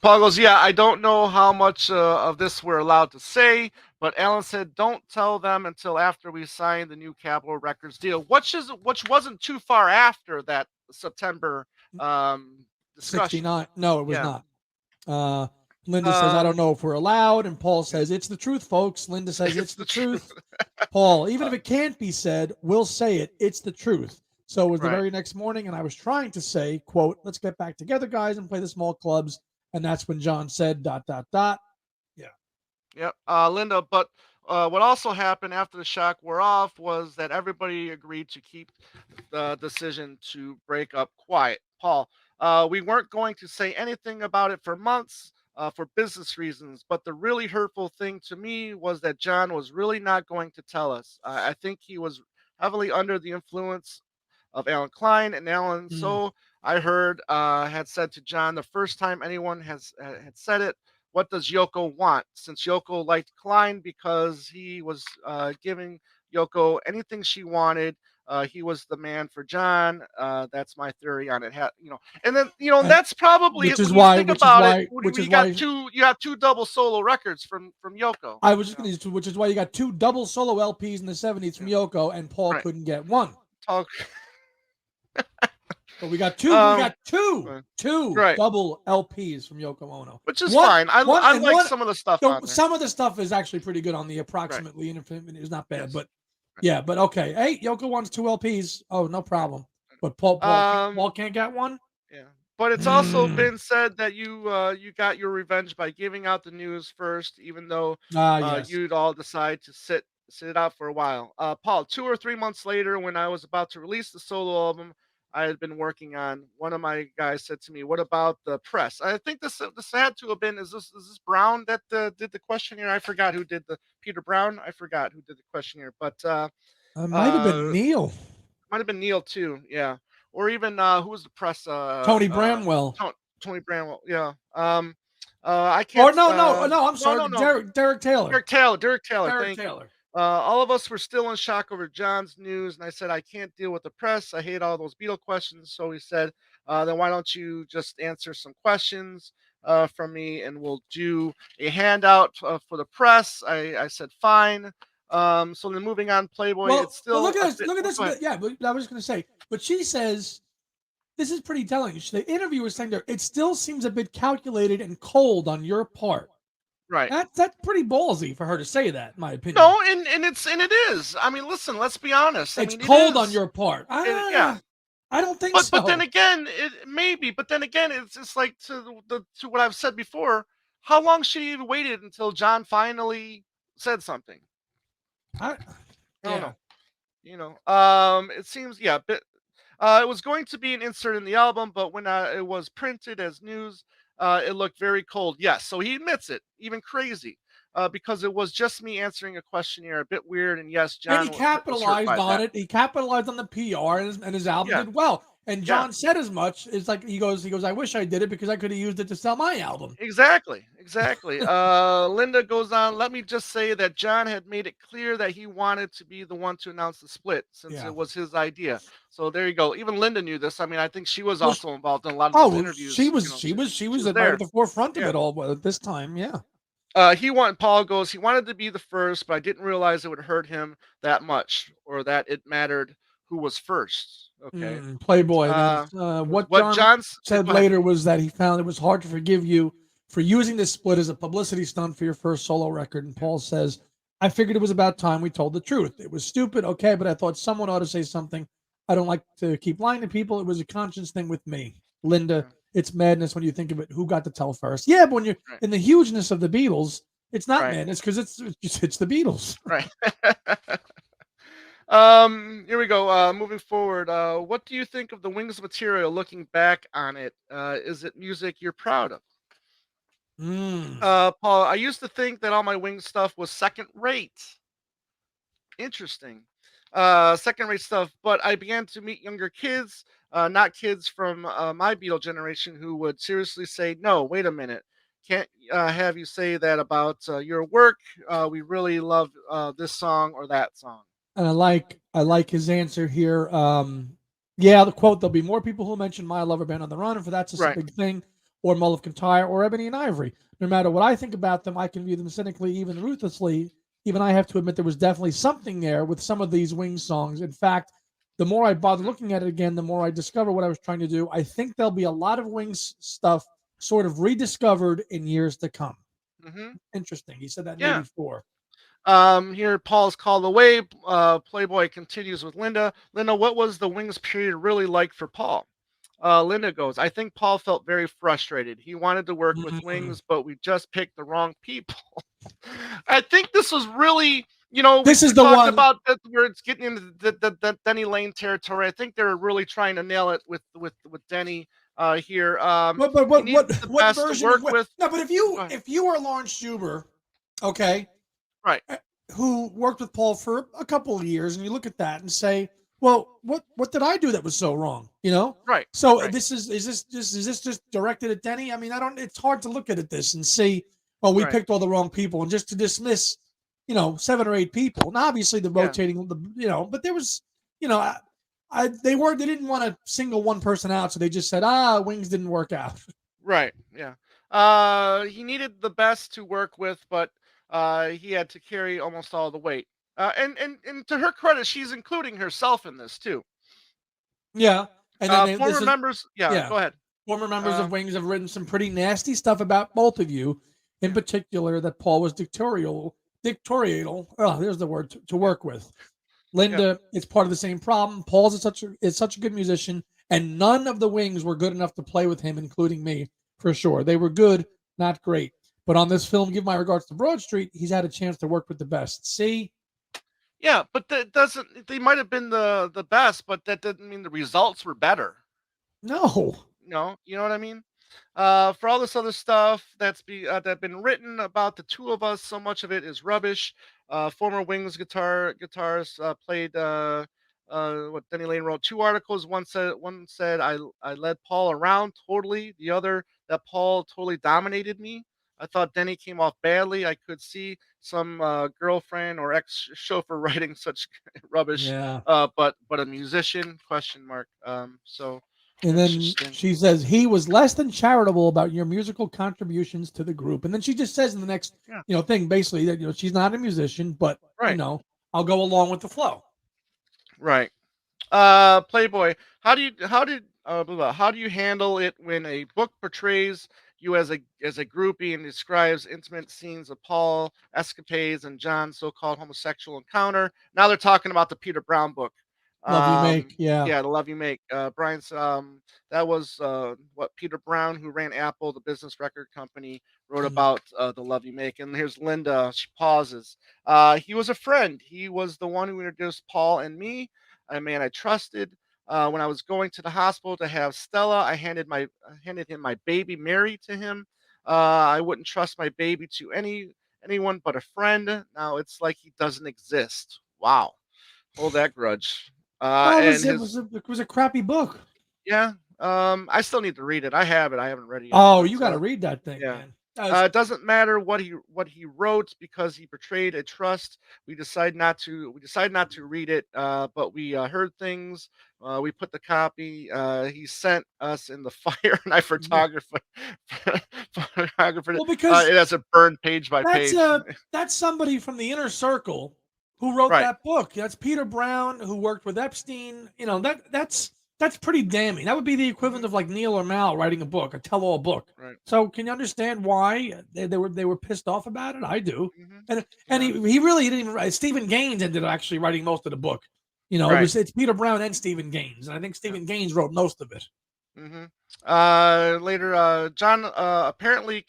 S1: Paul goes, yeah, I don't know how much of this we're allowed to say, but Alan said, don't tell them until after we sign the new Capitol Records deal, which wasn't too far after that September discussion.
S2: 69. No, it was
S1: Yeah.
S2: not. Uh, Linda says, I don't
S1: Um,
S2: know if we're allowed. And Paul
S1: yeah.
S2: says, it's the truth, folks. Linda says, it's
S1: It's
S2: the
S1: the truth.
S2: truth. Paul, even
S1: Uh,
S2: if it can't be said, we'll say it. It's the truth. So it was the
S1: right.
S2: very next morning, and I was trying to say, quote, let's get back together, guys, and play the small clubs. And that's when John said, dot, dot, dot. Yeah.
S1: Yep. Linda, but what also happened after the shock wore off was that everybody agreed to keep the decision to break up quiet. Paul, we weren't going to say anything about it for months for business reasons, but the really hurtful thing to me was that John was really not going to tell us. I think he was heavily under the influence of Alan Klein, and Alan,
S2: Mm.
S1: so I heard, had said to John the first time anyone had said it what does Yoko want? Since Yoko liked Klein because he was giving Yoko anything she wanted. He was the man for John. That's my theory on it. And then and
S2: And
S1: that's probably
S2: which
S1: it
S2: is
S1: when you
S2: why,
S1: think
S2: which is
S1: about it.
S2: why, which
S1: When
S2: is
S1: you got
S2: why
S1: two double solo records from Yoko.
S2: I was just going to, which is why you got 2 double solo LPs in the 70s from
S1: Yeah,
S2: Yoko, and Paul
S1: right.
S2: couldn't get one.
S1: Talk.
S2: But we got two. We
S1: um,
S2: got two,
S1: uh,
S2: two
S1: right,
S2: double LPs from Yoko Ono.
S1: which is
S2: One,
S1: fine. I
S2: one,
S1: I
S2: and
S1: like
S2: one.
S1: some of the stuff on there.
S2: Some of the stuff is actually pretty good on the
S1: Right.
S2: approximately infinite. It's not bad,
S1: Yes.
S2: but yeah. But okay. Hey, Yoko wants 2 LPs. Oh, no
S1: Right.
S2: problem. But Paul can't get one.
S1: Yeah. But it's also
S2: Mm.
S1: been said that you got your revenge by giving out the news first, even though
S2: Ah, yes.
S1: you'd all decide to sit it out for a while. Paul, 2 or 3 months later, when I was about to release the solo album I had been working on, one of my guys said to me, "What about the press?" I think this had to have been is this Brown that did the questionnaire? I forgot who did the Peter Brown. I forgot who did the questionnaire, but
S2: It might have been
S1: uh,
S2: Neil.
S1: might have been Neil too, yeah, or even who was the press?
S2: Tony Bramwell.
S1: Tony Bramwell, yeah. I
S2: Or
S1: can't.
S2: no, no, no. I'm
S1: No,
S2: sorry.
S1: no, no.
S2: Derek Taylor.
S1: Derek Taylor.
S2: Derek
S1: Thank you.
S2: Taylor.
S1: All of us were still in shock over John's news, and I said I can't deal with the press. I hate all those Beatle questions. So he said, then why don't you just answer some questions from me, and we'll do a handout for the press. I said fine. So then moving on, Playboy. It's
S2: Well, look
S1: still
S2: at
S1: a
S2: this.
S1: bit.
S2: Look at
S1: Oh,
S2: this.
S1: go ahead.
S2: Yeah, but I was going to say, but she says this is pretty telling. The interviewer was saying there, it still seems a bit calculated and cold on your part.
S1: Right.
S2: That's pretty ballsy for her to say that, in my opinion.
S1: No, and it is. I mean, listen, let's be honest. I
S2: It's
S1: mean, it
S2: cold on
S1: is.
S2: your part.
S1: Yeah.
S2: I don't think
S1: But then
S2: so.
S1: again, it maybe. But then again, it's just like to what I've said before. How long should he have waited until John finally said something?
S2: I,
S1: I don't
S2: yeah.
S1: know. It seems but it was going to be an insert in the album, but when it was printed as news, it looked very cold. Yes, so he admits it, even crazy, because it was just me answering a questionnaire, a bit weird. And yes,
S2: And he
S1: John was hurt
S2: capitalized
S1: by
S2: on
S1: that.
S2: it. He capitalized on the PR, and his album
S1: Yeah,
S2: did well. And
S1: yeah.
S2: John said as much. It's like he goes, I wish I did it because I could have used it to sell my album.
S1: Exactly, exactly. Linda goes on. Let me just say that John had made it clear that he wanted to be the one to announce the split, since
S2: Yeah.
S1: it was his idea. So there you go. Even Linda knew this. I mean, I think she was
S2: Well,
S1: also involved in a lot of
S2: oh,
S1: those
S2: well,
S1: interviews.
S2: she
S1: She
S2: was
S1: was
S2: right at
S1: there.
S2: the forefront of
S1: Yeah.
S2: it all at this time. Yeah.
S1: Paul goes. He wanted to be the first, but I didn't realize it would hurt him that much, or that it mattered who was first. Okay.
S2: Playboy. Then
S1: Was
S2: what
S1: what
S2: John
S1: John's? Yeah,
S2: said
S1: go ahead.
S2: later was that he found it was hard to forgive you for using this split as a publicity stunt for your first solo record. And
S1: Yeah.
S2: Paul says, I figured it was about time we told the truth. It was stupid, okay, but I thought someone ought to say something. I don't like to keep lying to people. It was a conscience thing with me. Linda,
S1: Yeah.
S2: it's madness when you think of it. Who got to tell first? Yeah, but when you're
S1: Right.
S2: in the hugeness of the Beatles, it's not
S1: Right.
S2: madness because it's the Beatles.
S1: Right. Here we go. Moving forward, what do you think of the Wings material? Looking back on it, is it music you're proud of?
S2: Mm.
S1: Paul, I used to think that all my Wings stuff was second rate. Interesting. Second rate stuff, but I began to meet younger kids, not kids from my Beatle generation, who would seriously say, "No, wait a minute. Can't have you say that about your work. We really love this song or that song."
S2: And I like his answer here. Yeah, the quote: "There'll be more people who mention My Lover Band on the Run, and for that's just a
S1: Right.
S2: big thing." Or Mull of Kintyre, or Ebony and Ivory. No matter what I think about them, I can view them cynically, even ruthlessly. Even I have to admit there was definitely something there with some of these Wings songs. In fact, the more I bother looking at it again, the more I discover what I was trying to do. I think there'll be a lot of Wings stuff sort of rediscovered in years to come.
S1: Mm-hmm.
S2: Interesting. He said that in
S1: Yeah.
S2: '84.
S1: Here, Paul's called away. Playboy continues with Linda. Linda, what was the Wings period really like for Paul? Linda goes, I think Paul felt very frustrated. He wanted to work with
S2: Mm.
S1: Wings, but we just picked the wrong people. I think this was really,
S2: This is
S1: we
S2: the
S1: talked
S2: one.
S1: about that where it's getting into the Denny Lane territory. I think they're really trying to nail it with Denny here.
S2: What but
S1: He
S2: what
S1: needs
S2: what
S1: the
S2: what
S1: best to
S2: version of
S1: work
S2: what?
S1: with.
S2: No, but if
S1: Go ahead.
S2: you are Lawrence Schuber, okay,
S1: Right,
S2: who worked with Paul for a couple of years, and you look at that and say, well, what did I do that was so wrong? You know.
S1: right,
S2: So
S1: right.
S2: this is this just directed at Denny? I mean, I don't. It's hard to look at this and see. "Oh, we
S1: Right.
S2: picked all the wrong people," and just to dismiss, 7 or 8 people. Now, obviously, the
S1: Yeah.
S2: rotating, but there was, you know, they didn't want to single one person out, so they just said, Wings didn't work out.
S1: Right. Yeah. He needed the best to work with, but he had to carry almost all the weight. And to her credit, she's including herself in this too.
S2: Yeah, and then this
S1: Former
S2: is
S1: members. Yeah.
S2: yeah.
S1: Go ahead.
S2: Former members of
S1: Uh,
S2: Wings have written some pretty nasty stuff about both of you, in
S1: yeah.
S2: particular that Paul was dictatorial. Oh, there's the word to
S1: Yeah.
S2: work with.
S1: Yeah.
S2: Linda is part of the same problem. Paul's is such a good musician, and none of the Wings were good enough to play with him, including me, for sure. They were good, not great. But on this film, Give My Regards to Broad Street, he's had a chance to work with the best. See?
S1: Yeah. But that doesn't. They might have been the best, but that didn't mean the results were better.
S2: No.
S1: No, you know what I mean? For all this other stuff that's been written about the two of us, so much of it is rubbish. Former Wings guitarist played what Denny Lane wrote two articles. One said I led Paul around totally. The other that Paul totally dominated me. I thought Denny came off badly. I could see some girlfriend or ex chauffeur writing such rubbish.
S2: Yeah.
S1: But a musician? Question mark. So
S2: And then
S1: interesting.
S2: she says he was less than charitable about your musical contributions to the group. And then she just says in the next,
S1: Yeah.
S2: thing basically that she's not a musician, but
S1: Right.
S2: I'll go along with the flow.
S1: Right. Playboy, how do you handle it when a book portrays you as a groupie and describes intimate scenes of Paul escapades and John's so-called homosexual encounter? Now they're talking about the Peter Brown book.
S2: Love you make, yeah.
S1: Yeah, the Love You Make. Brian's that was what Peter Brown, who ran Apple, the business record company, wrote
S2: Mm.
S1: about the Love You Make. And here's Linda. She pauses. He was a friend. He was the one who introduced Paul and me, a man I trusted. When I was going to the hospital to have Stella, I handed him my baby Mary to him. I wouldn't trust my baby to anyone but a friend. Now it's like he doesn't exist. Wow, hold that grudge.
S2: Well,
S1: And
S2: it was a crappy book.
S1: yeah, I still need to read it. I have it. I haven't read it yet,
S2: Oh,
S1: but
S2: you got to read that thing,
S1: yeah.
S2: man. That was,
S1: It doesn't matter what he wrote because he betrayed a trust. We decided not to read it, but we heard things. We put the copy. He sent us in the fire, and I photographed it.
S2: well, because
S1: It has a burned page by
S2: That's
S1: page.
S2: uh that's somebody from the inner circle who wrote
S1: Right.
S2: that book. That's Peter Brown who worked with Epstein. That's pretty damning. That would be the equivalent
S1: Hmm.
S2: of like Neil or Mal writing a book, a tell-all book.
S1: Right.
S2: So can you understand why they were pissed off about it? I do.
S1: Hmm.
S2: And
S1: Yeah.
S2: he really didn't even write. Stephen Gaines ended up actually writing most of the book.
S1: Right.
S2: It's Peter Brown and Stephen Gaines, and I think
S1: Yeah.
S2: Stephen Gaines wrote most of it.
S1: Hmm. Later, John apparently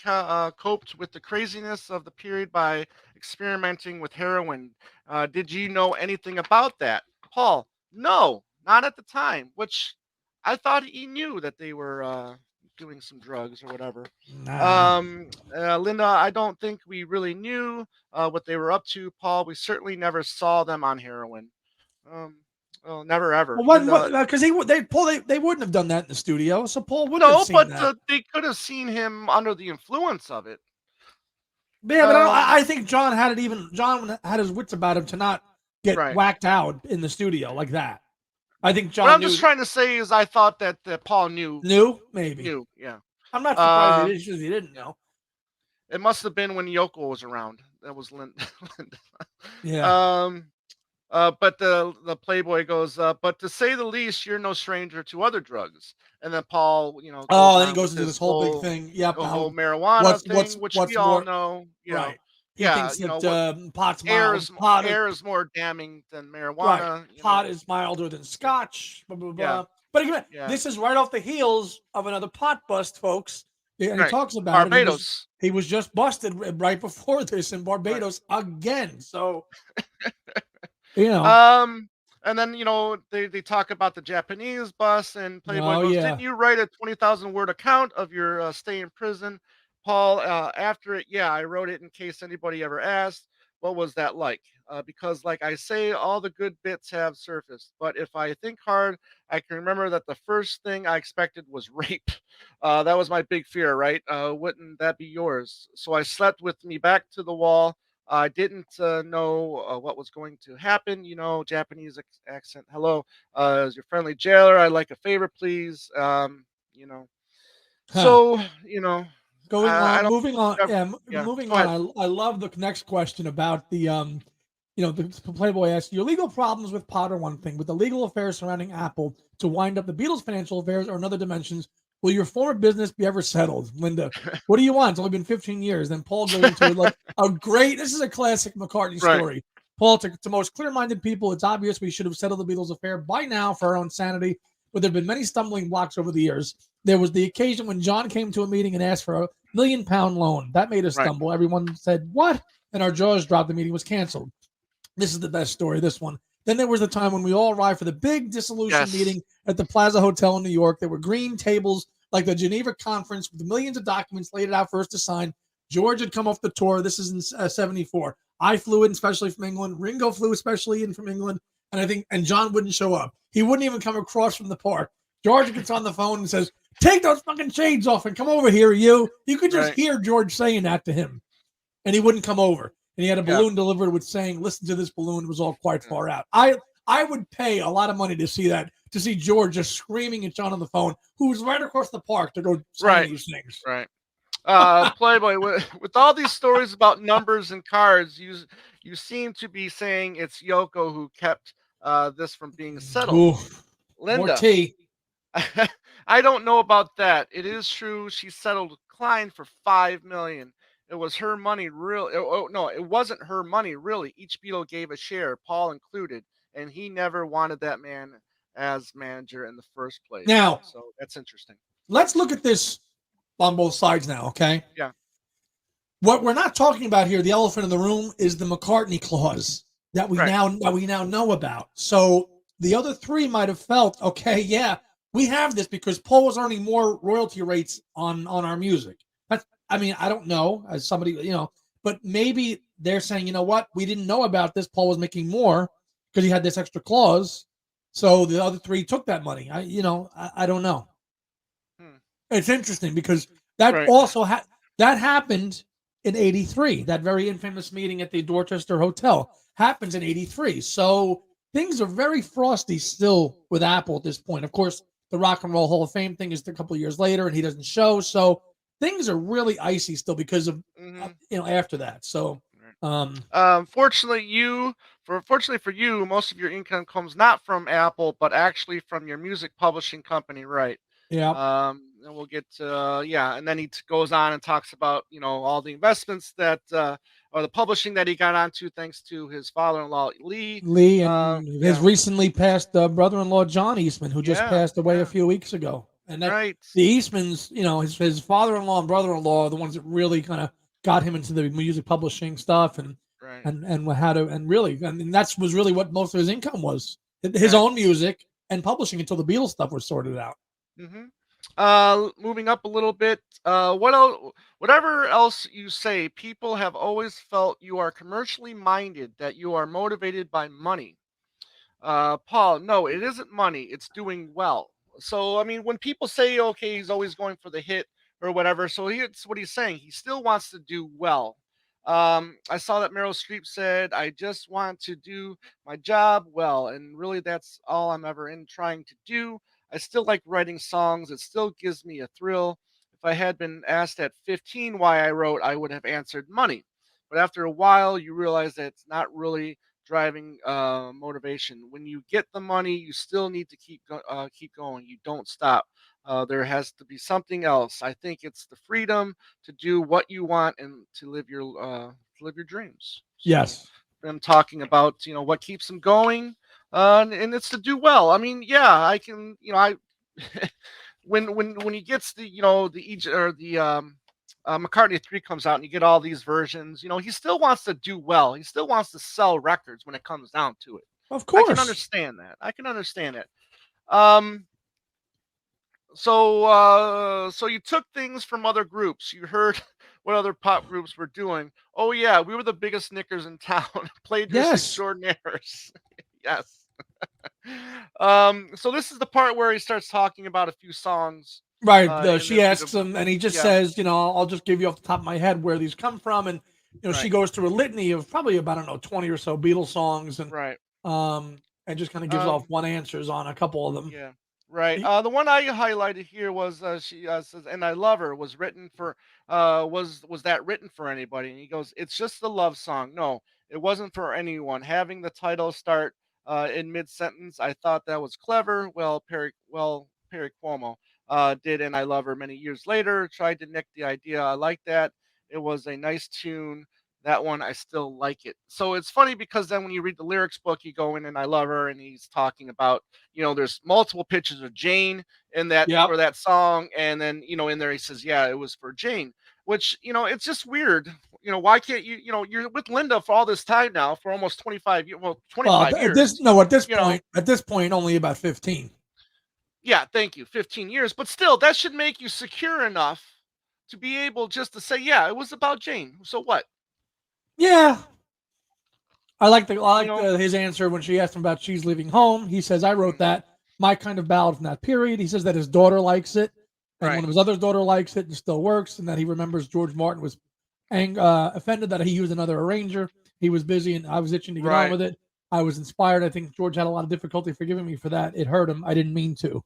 S1: coped with the craziness of the period by experimenting with heroin. Did you know anything about that, Paul? No, not at the time. Which I thought he knew that they were doing some drugs or whatever.
S2: Nah.
S1: Linda, I don't think we really knew what they were up to, Paul. We certainly never saw them on heroin. Um, well, never ever.
S2: Well,
S1: Linda,
S2: because they wouldn't have done that in the studio, so Paul wouldn't have
S1: no,
S2: seen
S1: but
S2: that.
S1: they could have seen him under the influence of it.
S2: Yeah, but
S1: Um,
S2: I think John had his wits about him to not get
S1: right.
S2: whacked out in the studio like that. I think
S1: What
S2: John
S1: I'm just
S2: knew
S1: trying to say is, I thought that Paul knew.
S2: maybe.
S1: Knew, yeah.
S2: I'm not surprised
S1: Uh,
S2: he didn't
S1: yeah.
S2: know.
S1: It must have been when Yoko was around. That was Linda.
S2: Yeah.
S1: um, but the Playboy goes, but to say the least, you're no stranger to other drugs. And then Paul, goes
S2: Oh, then he
S1: on
S2: goes
S1: with
S2: into this
S1: his
S2: whole big
S1: whole
S2: thing. Yep.
S1: the whole
S2: How
S1: marijuana thing, which we
S2: what's
S1: all
S2: more
S1: know.
S2: right? He
S1: Yeah,
S2: thinks that
S1: what
S2: pot's
S1: air
S2: mild.
S1: is air is more damning than
S2: Right.
S1: marijuana.
S2: Pot is milder than
S1: Yeah,
S2: scotch. Blah blah
S1: yeah,
S2: blah. But again,
S1: yeah.
S2: this is right off the heels of another pot bust, folks. And he
S1: Right,
S2: talks about it.
S1: Barbados.
S2: He was just busted right before this in
S1: Right.
S2: Barbados again. So you know,
S1: Um, and then they talk about the Japanese bus, and Playboy
S2: oh
S1: goes,
S2: yeah,
S1: "Didn't you write a 20,000 word account of your stay in prison, Paul?" After it, yeah, I wrote it in case anybody ever asked. what was that like? Because, like I say, all the good bits have surfaced. But if I think hard, I can remember that the first thing I expected was rape. That was my big fear, right? Wouldn't that be yours? So I slept with me back to the wall. I didn't know what was going to happen. Japanese accent. Hello, as your friendly jailer. I'd like a favor, please. You know.
S2: Huh.
S1: So you know,
S2: Going
S1: I
S2: on,
S1: don't.
S2: moving on.
S1: Ever,
S2: Yeah,
S1: yeah.
S2: moving
S1: Go
S2: on.
S1: ahead.
S2: I love the next question about the Playboy asks your legal problems with Potter one thing, with the legal affairs surrounding Apple to wind up the Beatles' financial affairs or in other dimensions. Will your former business be ever settled, Linda? What do you want? It's only been 15 years. Then Paul goes into a great. This is a classic McCartney
S1: Right.
S2: story. Paul, to most clear-minded people, it's obvious we should have settled the Beatles' affair by now for our own sanity. But there have been many stumbling blocks over the years. There was the occasion when John came to a meeting and asked for a £1 million loan. That made us
S1: Right.
S2: stumble. Everyone said, "What?" And our jaws dropped. The meeting was canceled. This is the best story, this one. Then there was the time when we all arrived for the big dissolution
S1: Yes.
S2: meeting at the Plaza Hotel in New York. There were green tables like the Geneva Conference with millions of documents laid out for us to sign. George had come off the tour. This is in '74. I flew in especially from England. Ringo flew especially in from England. And John wouldn't show up. He wouldn't even come across from the park. George gets on the phone and says, "Take those fucking shades off and come over here, you." You could just
S1: Right.
S2: hear George saying that to him, and he wouldn't come over. And he had a
S1: Yeah.
S2: balloon delivered with saying, "Listen to this balloon." It was all quite far out. I would pay a lot of money to see that, to see George just screaming at John on the phone, who was right across the park, to go sign
S1: Right.
S2: these things.
S1: Right. Playboy, with all these stories about numbers and cards, you seem to be saying it's Yoko who kept this from being settled.
S2: Ooh, more
S1: Linda,
S2: tea.
S1: I don't know about that. It is true she settled Klein for 5 million. It was her money, real. Oh no, it wasn't her money, really. Each Beatle gave a share, Paul included, and he never wanted that man as manager in the first place.
S2: Now,
S1: So that's interesting.
S2: let's look at this on both sides now, okay?
S1: Yeah.
S2: What we're not talking about here, the elephant in the room, is the McCartney clause
S1: Right.
S2: that we now know about. So the other three might have felt, okay, yeah, we have this because Paul was earning more royalty rates on our music. That's, I mean, I don't know as somebody, but maybe they're saying, you know what, we didn't know about this. Paul was making more because he had this extra clause. So the other three took that money. I don't know.
S1: Hmm.
S2: It's interesting because that
S1: Right.
S2: also that happened in '83. That very infamous meeting at the Dorchester Hotel happens in '83. So things are very frosty still with Apple at this point. Of course, the Rock and Roll Hall of Fame thing is a couple of years later, and he doesn't show. So things are really icy still because of
S1: Hmm.
S2: after that. So um,
S1: Fortunately for you, most of your income comes not from Apple, but actually from your music publishing company, right?
S2: yeah,
S1: And we'll get to, yeah, and then goes on and talks about all the investments that or the publishing that he got onto thanks to his father-in-law Lee.
S2: Lee and his
S1: Yeah,
S2: recently passed brother-in-law John Eastman, who just
S1: yeah,
S2: passed away a
S1: yeah,
S2: few weeks ago. And that
S1: right,
S2: the Eastmans, his father-in-law and brother-in-law are the ones that really kind of got him into the music publishing stuff and
S1: right,
S2: and and how to and really, I mean, that was really what most of his income was, his
S1: right.
S2: own music and publishing until the Beatles stuff was sorted out.
S1: Hmm. Moving up a little bit. Whatever else you say, people have always felt you are commercially minded, that you are motivated by money. Paul, no, it isn't money. It's doing well. So, I mean, when people say, okay, he's always going for the hit or whatever, so it's what he's saying. He still wants to do well. I saw that Meryl Streep said, I just want to do my job well. And really, that's all I'm ever in trying to do. I still like writing songs. It still gives me a thrill. If I had been asked at 15 why I wrote, I would have answered money. But after a while, you realize that it's not really driving motivation. When you get the money, you still need to keep going. You don't stop. There has to be something else. I think it's the freedom to do what you want and to live your dreams. So
S2: Yes.
S1: I'm talking about what keeps him going, and it's to do well. I mean, yeah, I can. I when he gets the Egypt or the McCartney 3 comes out and you get all these versions, he still wants to do well. He still wants to sell records when it comes down to it.
S2: Of
S1: I can
S2: course.
S1: understand that. I can understand it. Um, so you took things from other groups. You heard what other pop groups were doing. Oh yeah, we were the biggest knickers in town, plagiarists
S2: Yes.
S1: extraordinaires. Yes. So this is the part where he starts talking about a few songs
S2: Right.
S1: in
S2: She
S1: this video.
S2: asks him, and he just
S1: Yeah,
S2: says, I'll just give you off the top of my head where these come from. And, she
S1: right,
S2: goes through a litany of probably about, I don't know, 20 or so Beatles songs,
S1: right.
S2: and just kind of gives off
S1: Um,
S2: one answers on a couple of them.
S1: Yeah, right.
S2: He-
S1: The one I highlighted here was she says, "And I love her." Was written for was that written for anybody? And he goes, "It's just a love song. No, it wasn't for anyone." Having the title start in mid sentence, I thought that was clever. Perry Cuomo did, and I love her many years later. Tried to nick the idea. I like that. It was a nice tune. That one I still like it. So it's funny because then when you read the lyrics book, you go in and I love her, and he's talking about there's multiple pictures of Jane in that
S2: Yep.
S1: for that song, and then in there he says, yeah, it was for Jane, which it's just weird. Why can't you're with Linda for all this time now, for almost 25 years, well,
S2: Well,
S1: 25
S2: at this
S1: years,
S2: no,
S1: you know.
S2: at this point, only about 15.
S1: Yeah, thank you, 15 years, but still that should make you secure enough to be able just to say, yeah, it was about Jane, so what?
S2: Yeah, I
S1: you
S2: like
S1: know
S2: his answer when she asked him about She's Leaving Home. He says, I wrote
S1: mm,
S2: that, my kind of ballad from that period. He says that his daughter likes it, and one
S1: right,
S2: of his other daughter likes it and still works, and that he remembers George Martin was offended that he used another arranger. He was busy, and I was itching to get on
S1: right,
S2: with it. I was inspired. I think George had a lot of difficulty forgiving me for that. It hurt him. I didn't mean to.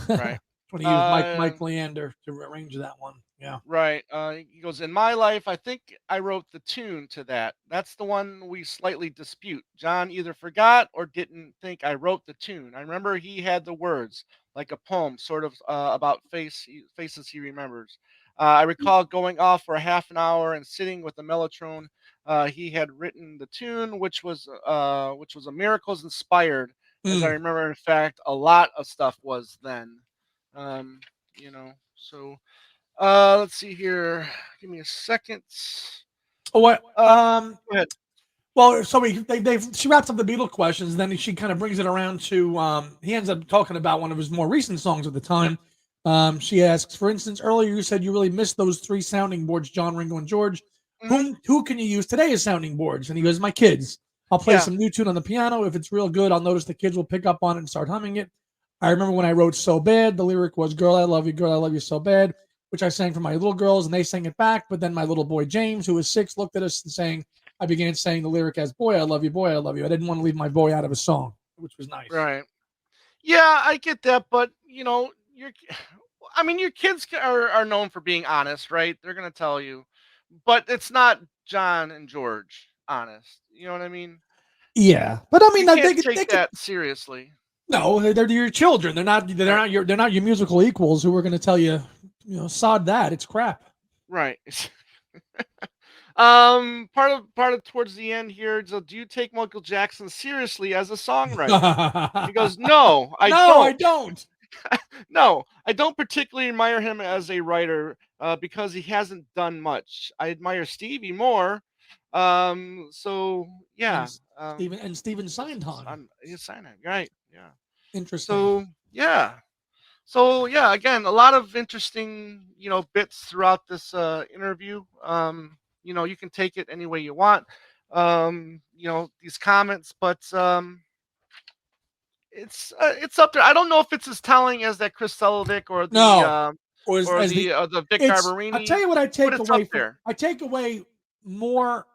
S1: right.
S2: When he used
S1: uh
S2: Mike Leander to arrange that one. Yeah.
S1: Right. He goes, in my life, I think I wrote the tune to that. That's the one we slightly dispute. John either forgot or didn't think I wrote the tune. I remember he had the words, like a poem, sort of about faces he remembers. I recall going off for a half an hour and sitting with the mellotron. He had written the tune, which was a miracles inspired, as I
S2: Mm.
S1: remember. In fact, a lot of stuff was then. Um, so. Let's see here. Give me a second.
S2: Oh, what?
S1: Uh, Go ahead.
S2: Well, so she wraps up the Beatle questions, and then she kind of brings it around to he ends up talking about one of his more recent songs at the time. She asks, for instance, earlier you said you really missed those three sounding boards, John, Ringo, and George.
S1: Hmm.
S2: Who can you use today as sounding boards? And he goes, my kids. I'll play
S1: Yeah.
S2: some new tune on the piano. If it's real good, I'll notice the kids will pick up on it and start humming it. I remember when I wrote So Bad, the lyric was girl, I love you so bad, which I sang for my little girls, and they sang it back. But then my little boy James, who was 6, looked at us and saying, I began saying the lyric as boy, I love you, boy, I love you. I didn't want to leave my boy out of a song, which was nice.
S1: Right. Yeah, I get that, but I mean, your kids are known for being honest, right? They're gonna tell you, but it's not John and George honest. You know what I mean?
S2: Yeah, but I mean,
S1: You
S2: they
S1: can't
S2: could,
S1: take
S2: they could.
S1: that seriously.
S2: No, they're your children.
S1: Right.
S2: They're not your musical equals who are going to tell you, sod that. It's crap.
S1: Right. Part of towards the end here. So, do you take Michael Jackson seriously as a songwriter? He goes, no, I
S2: No, I
S1: don't.
S2: don't.
S1: No, I don't particularly admire him as a writer because he hasn't done much. I admire Stevie more. So
S2: And
S1: yeah,
S2: Steven signed on.
S1: he's signing, right? Yeah.
S2: Interesting.
S1: So yeah. So yeah, again, a lot of interesting, bits throughout this interview. You can take it any way you want. These comments, but it's up there. I don't know if it's as telling as that Chris Sellevick
S2: No, or as
S1: the Vic
S2: I'll tell
S1: Garbarini,
S2: you what I
S1: but
S2: take
S1: it's up
S2: away from.
S1: there.
S2: I take away more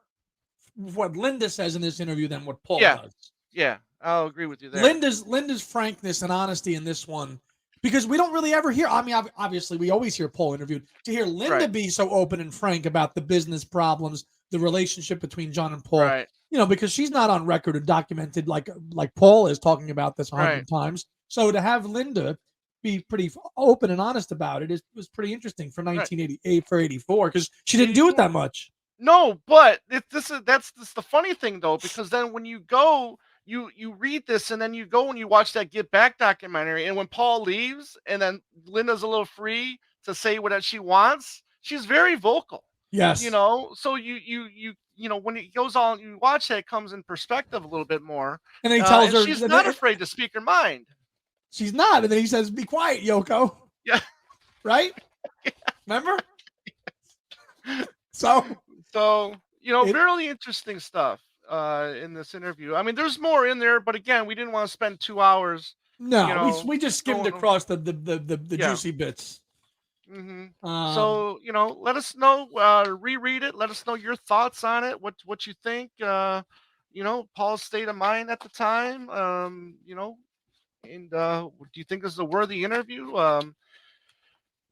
S2: what Linda says in this interview than what Paul
S1: Yeah,
S2: does.
S1: yeah, I'll agree with you there.
S2: Linda's frankness and honesty in this one, because we don't really ever hear. I mean, obviously, we always hear Paul interviewed. To hear Linda
S1: Right,
S2: be so open and frank about the business problems, the relationship between John and Paul,
S1: right,
S2: because she's not on record and documented like Paul is talking about this a
S1: right,
S2: hundred times. So to have Linda be pretty open and honest about it was pretty interesting for
S1: right.
S2: 1988 for 84 because she didn't do it
S1: 84.
S2: that much.
S1: No, but that's the funny thing though, because then when you go, you read this, and then you go and you watch that Get Back documentary, and when Paul leaves, and then Linda's a little free to say what she wants, she's very vocal.
S2: Yes,
S1: So when it goes on, you watch that, it comes in perspective a little bit more,
S2: and then he tells
S1: and
S2: her
S1: she's not afraid to speak her mind.
S2: she's not, and then he says, "Be quiet, Yoko."
S1: Yeah.
S2: Right? Remember? So
S1: So,
S2: it
S1: really interesting stuff in this interview. I mean, there's more in there, but again, we didn't want to spend 2 hours,
S2: no, we just skimmed
S1: going.
S2: across the
S1: Yeah.
S2: juicy bits.
S1: hmm
S2: Um,
S1: So, let us know, reread it. Let us know your thoughts on it. What you think, Paul's state of mind at the time, and do you think this is a worthy interview?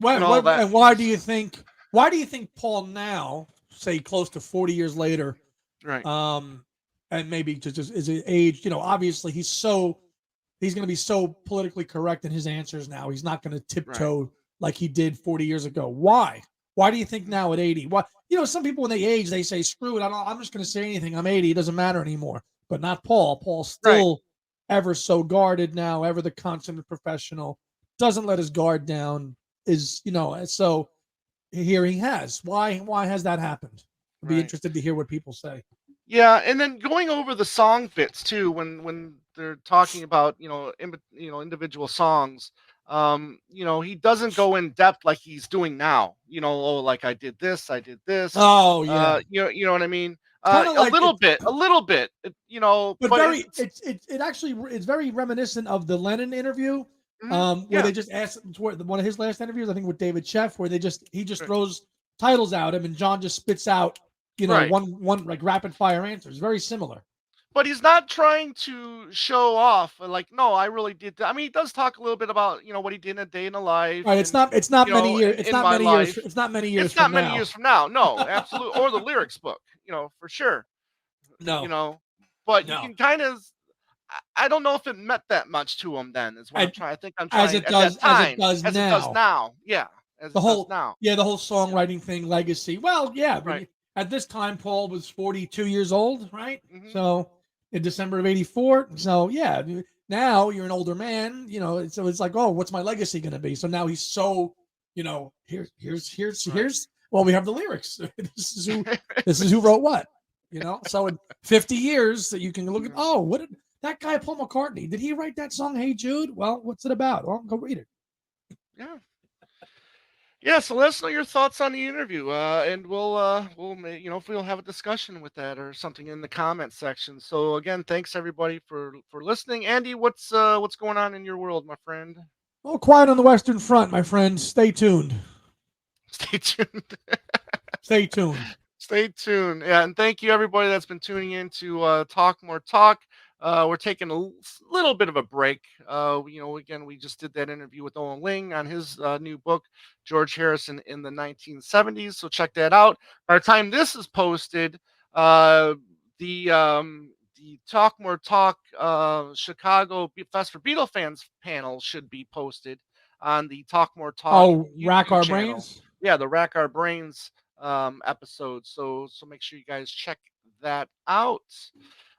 S1: And all that.
S2: why do you think? Why do you think Paul now, say close to 40 years later,
S1: Right.
S2: um, and maybe just his age, obviously he's going to be so politically correct in his answers now. He's not going to
S1: Right.
S2: tiptoe like he did 40 years ago. Why? Why do you think
S1: Mhm.
S2: now at 80? Why? Some people when they age, they say, "Screw it, I'm just going to say anything. I'm 80. It doesn't matter anymore." But not Paul. Paul's
S1: Right.
S2: still ever so guarded now, ever the consummate professional. Doesn't let his guard down. So here he has. Why has that happened? I'd be
S1: Right.
S2: interested to hear what people say.
S1: Yeah, and then going over the song bits too, when they're talking about individual songs. He doesn't go in depth like he's doing now. Oh, like I did this, I did this.
S2: Oh yeah,
S1: You know what I mean.
S2: kind of like it,
S1: A little bit.
S2: but
S1: But
S2: very
S1: it's
S2: it actually it's very reminiscent of the Lennon interview, where
S1: yeah,
S2: they just asked toward one of his last interviews, I think with David Sheff, where he just
S1: right,
S2: throws titles out him and John just spits out
S1: right.
S2: one like rapid fire answers. Very similar.
S1: But he's not trying to show off. Like, no, I really did that. I mean, he does talk a little bit about what he did in a day in a life,
S2: Right?
S1: and
S2: It's not many years.
S1: in my life.
S2: It's not many years
S1: It's
S2: from
S1: not many
S2: now.
S1: years from now. No, absolutely. Or the lyrics book, for sure. You
S2: No,
S1: know, but you
S2: no.
S1: can kind of. I don't know if it meant that much to him then. Is what I'm
S2: And
S1: trying. I think I'm trying at that
S2: as it
S1: time,
S2: does
S1: as it does
S2: now.
S1: now. Yeah, as
S2: The
S1: it does
S2: whole
S1: now.
S2: the whole
S1: Yeah.
S2: songwriting thing, legacy. Well, yeah.
S1: Right.
S2: At this time, Paul was 42 years old, right?
S1: hmm
S2: So in December of '84. So yeah, now you're an older man. So it's like, oh, what's my legacy going to be? So now he's so,
S1: Right.
S2: here's. Well, we have the lyrics. This is who wrote what. So in 50 years that you can look at.
S1: Mhm.
S2: Oh, what did that guy Paul McCartney? Did he write that song? Hey Jude. Well, what's it about? Well, go read it.
S1: Yeah. Yeah, so let us know your thoughts on the interview, and if we'll have a discussion with that or something in the comment section. So again, thanks everybody for listening. Andy, what's going on in your world, my friend?
S2: Oh, quiet on the Western Front, my friends. Stay tuned.
S1: Stay tuned.
S2: Stay tuned.
S1: Stay tuned. Yeah, and thank you everybody that's been tuning in to Talk More Talk. We're taking a little bit of a break. Again, we just did that interview with Owen Ling on his new book, George Harrison in the 1970s. So check that out. By the time this is posted, uh, the Talk More Talk Chicago Fest for Beatle fans panel should be posted on the Talk More Talk
S2: Oh, rack
S1: YouTube
S2: our
S1: channel.
S2: brains.
S1: Yeah, the Rack Our Brains episode. So make sure you guys check that out.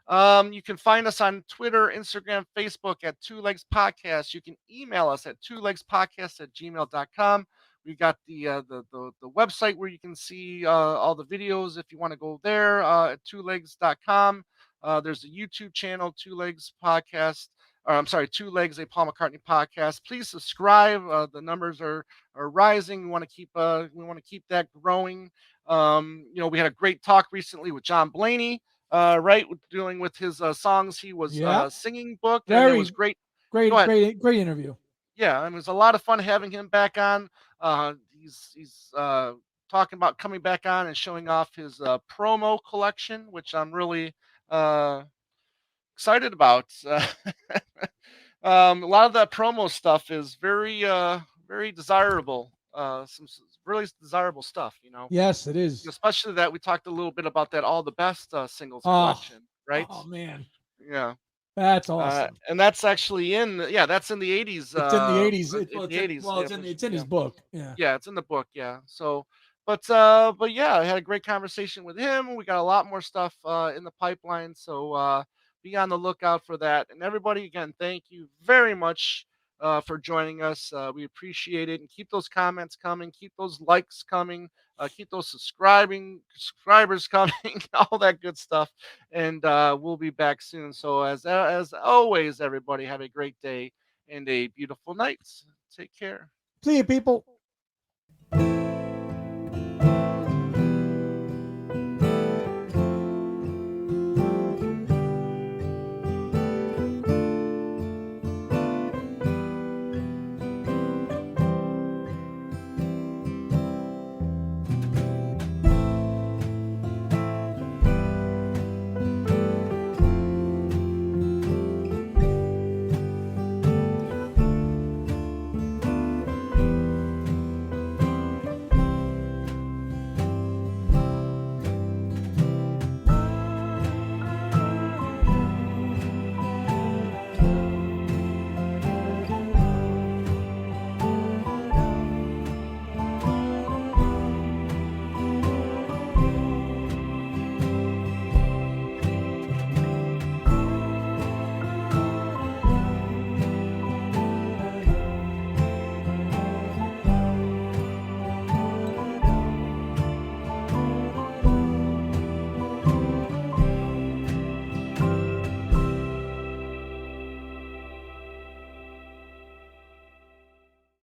S1: You can find us on Twitter, Instagram, Facebook at Two Legs Podcast. You can email us at twolegspodcast@gmail.com. We got the website where you can see all the videos if you want to go there at twolegs.com. There's a YouTube channel, Two Legs Podcast. Or I'm sorry, Two Legs, a Paul McCartney podcast. Please subscribe. The numbers are rising. We want to keep that growing. We had a great talk recently with John Blaney, right, with dealing with his songs he was
S2: Yeah.
S1: singing book, and it was
S2: Very
S1: great. Go ahead.
S2: great interview.
S1: Yeah, it was a lot of fun having him back on. He's talking about coming back on and showing off his promo collection, which I'm really uh, excited about. A lot of that promo stuff is very desirable. Some really desirable stuff,
S2: Yes, it is.
S1: especially that we talked a little bit about that all the best singles
S2: Oh,
S1: collection, right?
S2: oh man.
S1: Yeah.
S2: That's awesome.
S1: And that's actually that's in the 80s.
S2: It's in the 80s.
S1: In the 80s. Yeah,
S2: It's in
S1: yeah.
S2: his book. Yeah.
S1: Yeah, it's in the book. Yeah. So, but yeah, I had a great conversation with him. We got a lot more stuff in the pipeline. So, be on the lookout for that. And everybody, again, thank you very much for joining us. We appreciate it. And keep those comments coming. Keep those likes coming. Keep those subscribers coming. All that good stuff. And we'll be back soon. So, as always, everybody, have a great day and a beautiful night. Take care.
S2: See you, people.